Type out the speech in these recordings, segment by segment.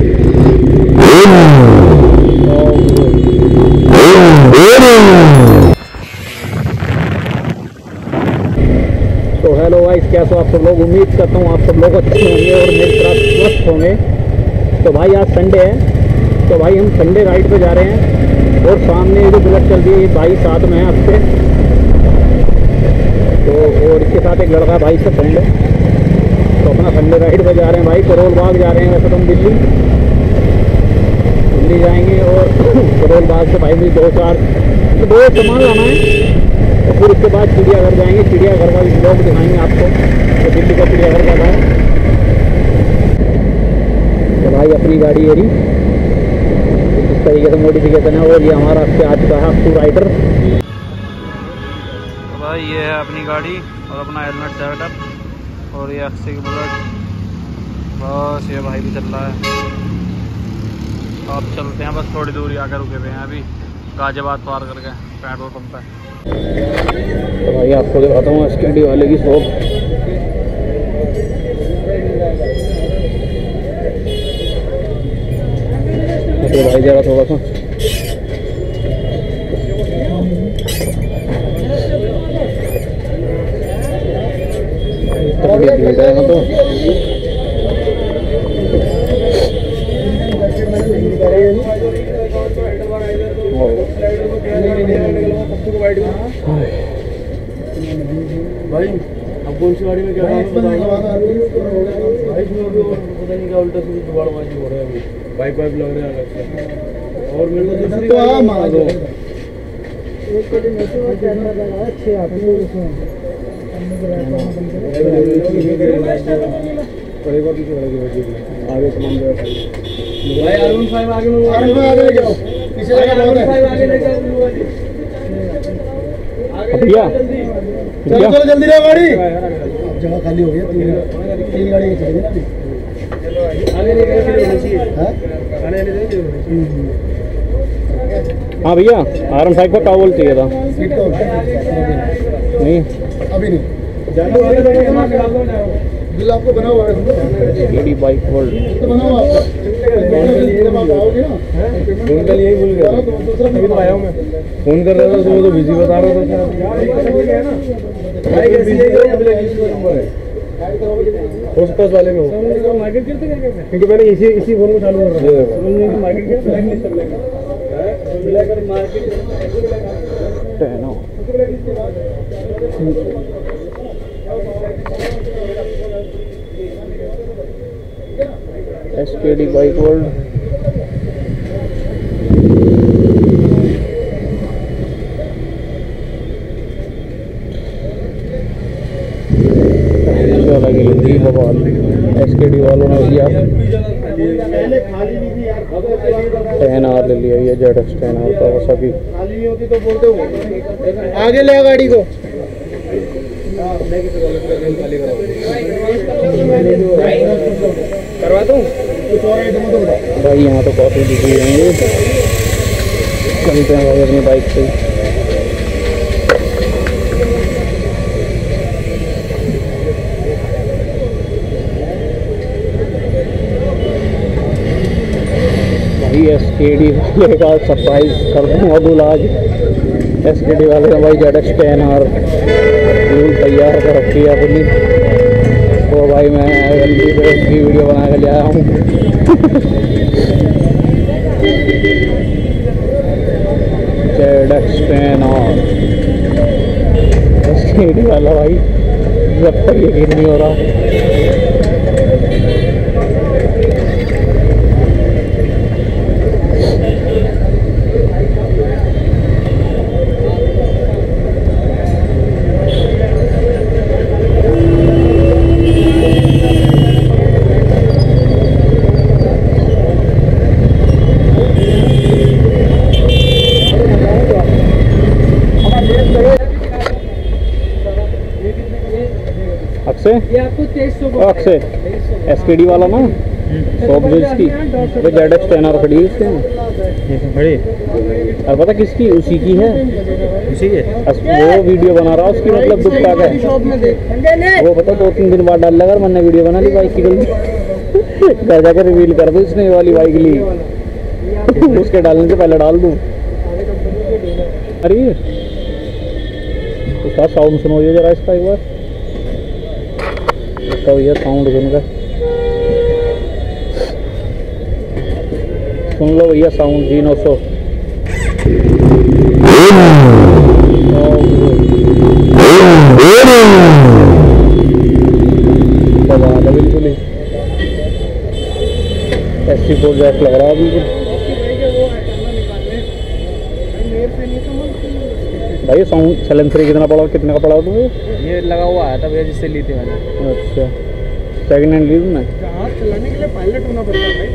तो hello guys, कैसे आप सब लोग। उम्मीद करता हूँ आप सब लोग अच्छे होंगे और मेरी तरह स्वस्थ होंगे। तो भाई आज संडे है, तो भाई हम संडे राइड पे जा रहे हैं और सामने जो बुलेट चल रही है ये भाई साथ में है आपसे। तो और इसके साथ एक लड़का भाई से फ्रेंड है। तो अपना संडे राइड पे जा रहे हैं भाई, करोल बाग जा रहे हैं। वैसे तो हम दिल्ली जाएंगे और करोल बाग से भाई मुझे दो सामान लाना है। तो फिर उसके बाद चिड़ियाघर जाएंगे, चिड़ियाघर का भी ब्लॉग दिखाएंगे आपको। तो दिल्ली का चिड़ियाघर का है। तो भाई अपनी गाड़ी है रही इस तरीके से मॉडिफिकेशन है और ये हमारा आज का है टू राइडर। तो भाई ये है अपनी गाड़ी और अपना हेलमेट सेटअप और ये 80 की बुलेट। बस ये भाई भी चल रहा है। आप चलते हैं, बस थोड़ी दूर आकर रुके हुए हैं अभी गाजियाबाद पार करके पेट्रोल पंप पे। तो भाई आपको दिखाता हूँ SKD वाले की शॉप। तो भाई जरा थोड़ा सा भीड़ है तो भाई अब कौन सी गाड़ी में क्या भाई इसमें पता नहीं क्या उल्टा सीधी जुगाड़बाजी हो रहा है अभी। पाइप लग रहे हैं अलग से और मेरे को दूसरी तो आ मार दो एक दिन ऐसे और कैमरा लगा अच्छे आते हैं उसमें पड़ेगा पीछे वाले आगे सामान दे भाई R15 आगे में आगे ले जाओ पीछे R15 आगे ले जाओ भैया चलो जल्दी जाओ गाड़ी जगह खाली हो गई तीन गाड़ी चलेगी ना अभी आने हाँ भैया R15 का टावल चाहिए था। नहीं अभी नहीं बिल आपको बना हुआ है SKD बाइक वर्ल्ड तो बना हुआ आपका आओगे ना फोन का यही भूल गया दूसरा भी तो आया हूं मैं फोन कर रहा था तो बिजी बता रहा था भाई कैसे नंबर है होस्टस वाले में हो मार्केट करते क्या क्योंकि मैंने इसी फोन में चालू कर रहा हूं मार्केट क्या ब्लैक लिस्ट लगा ब्लैक मार्केट टेनो SKD बाइक वर्ल्ड। SKD वालों ने दिया 10R ले लिया, ये ZX 10R का वो सभी खाली नहीं होती तो बोलते हो आगे ले गाड़ी को करवा दूं कुछ और आइटम तो बता भाई। यहाँ तो काफ़ी बिजी हैं ये, चलते हैं भाई अपनी बाइक से। भाई SKD वाले का सरप्राइज कर दूँ अबुल आज। SKD वाले का भाई ZX 10R तैयार कर रखी है अपनी। तो भाई मैं जल्दी से उसकी वीडियो बना कर ले आया हूँ। ZX 10R SKD वाला भाई जब तक यकीन नहीं हो रहा। अक्षय SKD वाला ना शॉप जो इसकी वो ZX 10R खड़ी है इसके खड़ी। और पता किसकी? उसी की है, उसी के वो वीडियो बना रहा है उसकी, मतलब दुपट्टा का है वो। पता 2-3 दिन बाद डाल लगा मैंने वीडियो बना ली बाइक की गलती। घर जाकर रिवील कर दो इसने ये वाली बाइक ली। उसके डालने से पहले डाल दूँ। अरे उसका साउंड सुनो ये जरा इसका एक बार। इसका भैया साउंड सुनकर सुन लो भैया साउंड G900। बिल्कुल ही SC4 जैक लग रहा है बिल्कुल। भाई साउंड सैलेंसर कितना पड़ा, कितने का पड़ा तुम्हें? ये लगा हुआ आया था भैया जिससे ली थी मैंने। अच्छा सेकंड हैंड ली तुमने? जहाज चलाने के लिए पायलट होना पड़ता है भाई।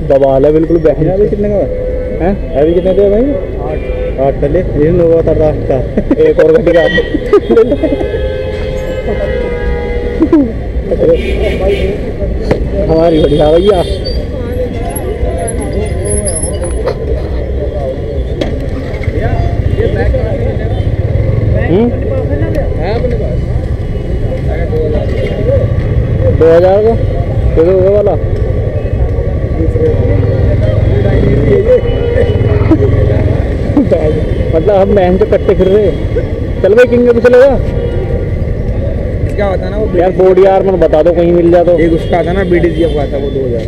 दबा है बिल्कुल बहन। अभी कितने का है? अभी कितने थे भाई? 8 चले ये लोग बता रहा एक और घटी का। हमारी बढ़िया भैया। है अपने पास 2000 का तो होगा वाला। मतलब हम बहन से कट्टे फिर रहे। चल भाई किंग भी चलेगा। क्या होता ना वो यार बॉडी आर्मर बता दो कहीं मिल जाए तो। एक उसका था ना BDG का था वो 2000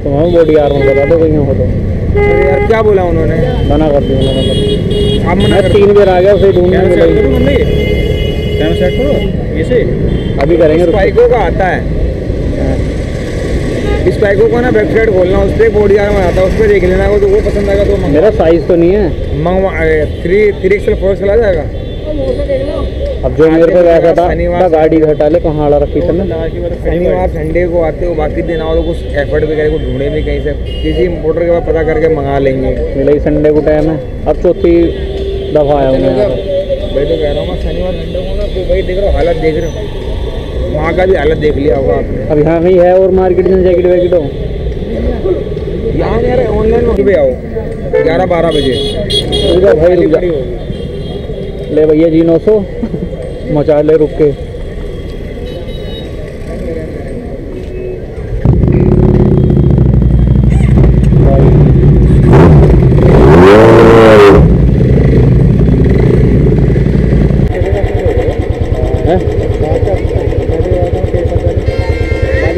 तो हम बॉडी आर्मर बता दो कहीं हो तो। अरे यार क्या बोला उन्होंने? मना कर दिया उन्होंने। आप मना कर 3 बार आ गया उसे ढूंढने में सेट करो ऐसे अभी करेंगे। स्पाइको का आता है। स्पाइको को ना वेबसाइट खोलना, उस पर बॉडी आर्मर आता है, उस पर देख लेना वो तो वो पसंद आएगा तो मेरा साइज तो नहीं है। मंगवा 3XL 4 चला जाएगा। अब जो मेरे को वैसा था गाड़ी घटा ले कहाँ आड़ा रखी थी ना। शनिवार संडे को आते हो, बाकी दिन आओ तो कुछ एफर्ट वगैरह को ढूंढे नहीं कहीं से, किसी इंपोर्टर के पास पता करके मंगा लेंगे। मिला ही संडे को टाइम है। अब चौथी दफा आया हूँ भाई तो कह रहा हूँ मैं शनिवार संडे को ना तो भाई देख रहा हूँ हालत देख रहे हो, वहाँ का भी हालत देख लिया होगा आपने। अब यहाँ कहीं है और मार्केट में जैकेट वैकेट हो? यहाँ यार ऑनलाइन भी आओ 11-12 बजे भाई रुक जा। ले भैया G900 मचा ले रुक के।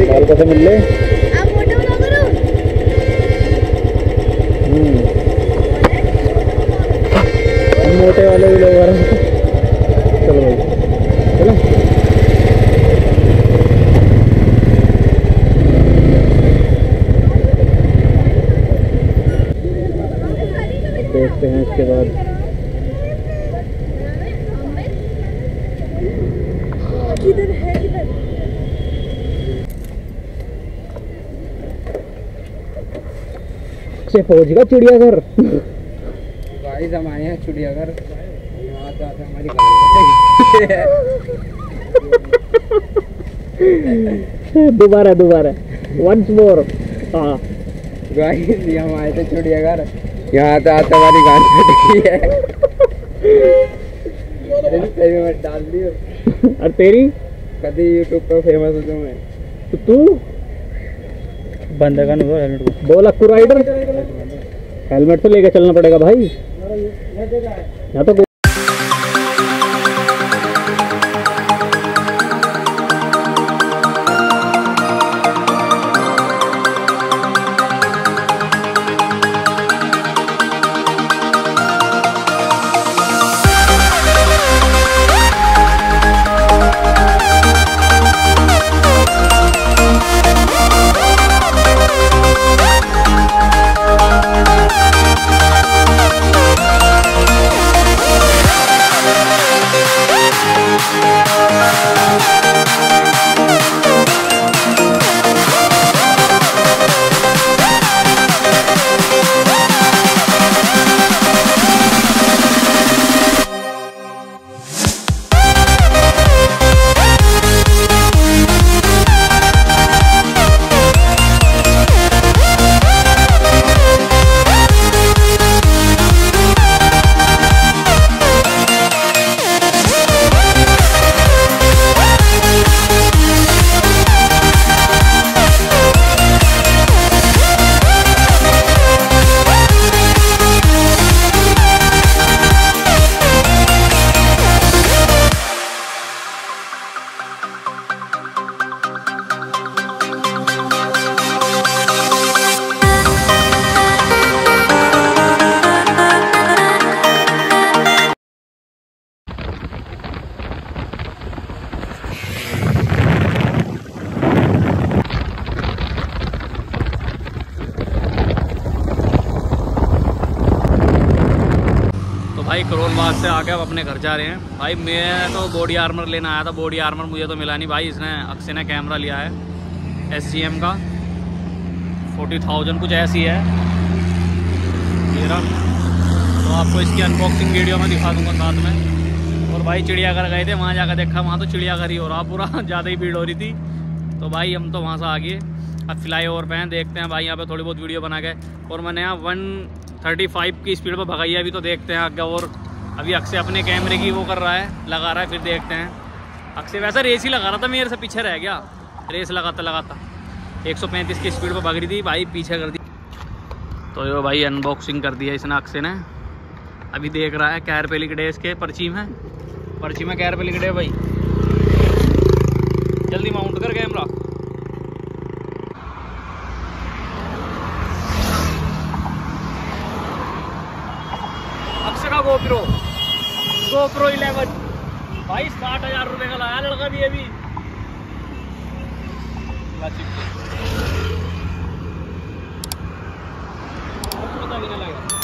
बाल कैसे मिल ले? मोटे वाले भी लोग आ रहे हैं। चलो भाई चलो। देखते हैं इसके बाद। से पहुंच गया चिड़ियाघर। गाड़ी हम आए हैं चिड़ियाघर, यहाँ आते आते हमारी गाड़ी दोबारा वंस मोर। हाँ गाइस हम आए थे चिड़ियाघर, यहाँ आते आते हमारी गाड़ी फटी है। मत डाल दियो। और तेरी कभी यूट्यूब पर फेमस हो जाऊँ मैं तो तू बंद का नहीं हेलमेट को बोला क्रू राइडर। हेलमेट तो लेके चलना पड़ेगा भाई। यहाँ तो भाई करोल बाग से आके अब अपने घर जा रहे हैं। भाई मैं तो बॉडी आर्मर लेना आया था, बॉडी आर्मर मुझे तो मिला नहीं भाई। इसने अक्षय ने कैमरा लिया है SGM का 40,000 कुछ ऐसी है मेरा, तो आपको इसकी अनबॉक्सिंग वीडियो में दिखा दूंगा साथ में। और भाई चिड़ियाघर गए थे, वहाँ जाकर देखा, वहाँ तो चिड़ियाघर ही हो रहा पूरा, ज़्यादा ही भीड़ हो रही थी। तो भाई हम तो वहाँ से आ गए, अब फ्लाईओवर पे हैं, देखते हैं भाई यहाँ पे थोड़ी बहुत वीडियो बना के। और मैंने यहाँ 135 की स्पीड पर भगाई है, अभी तो देखते हैं आगे। और अभी अक्षय अपने कैमरे की वो कर रहा है, लगा रहा है, फिर देखते हैं। अक्षय वैसा रेस ही लगा रहा था, मेरे से पीछे रह गया, रेस लगाता 135 की स्पीड पर भाग रही थी भाई, पीछे कर दी। तो ये भाई अनबॉक्सिंग कर दिया इसने अक्षय ने, अभी देख रहा है। कैर पेलिकड़े इसके पर्ची में कैर पेलिकड़े भाई। जल्दी माउंट कर कैमरा। अक्षय का GoPro 11 भाई 60,000 रुपये का लाया लड़का भी अभी। पता भी नहीं लगा।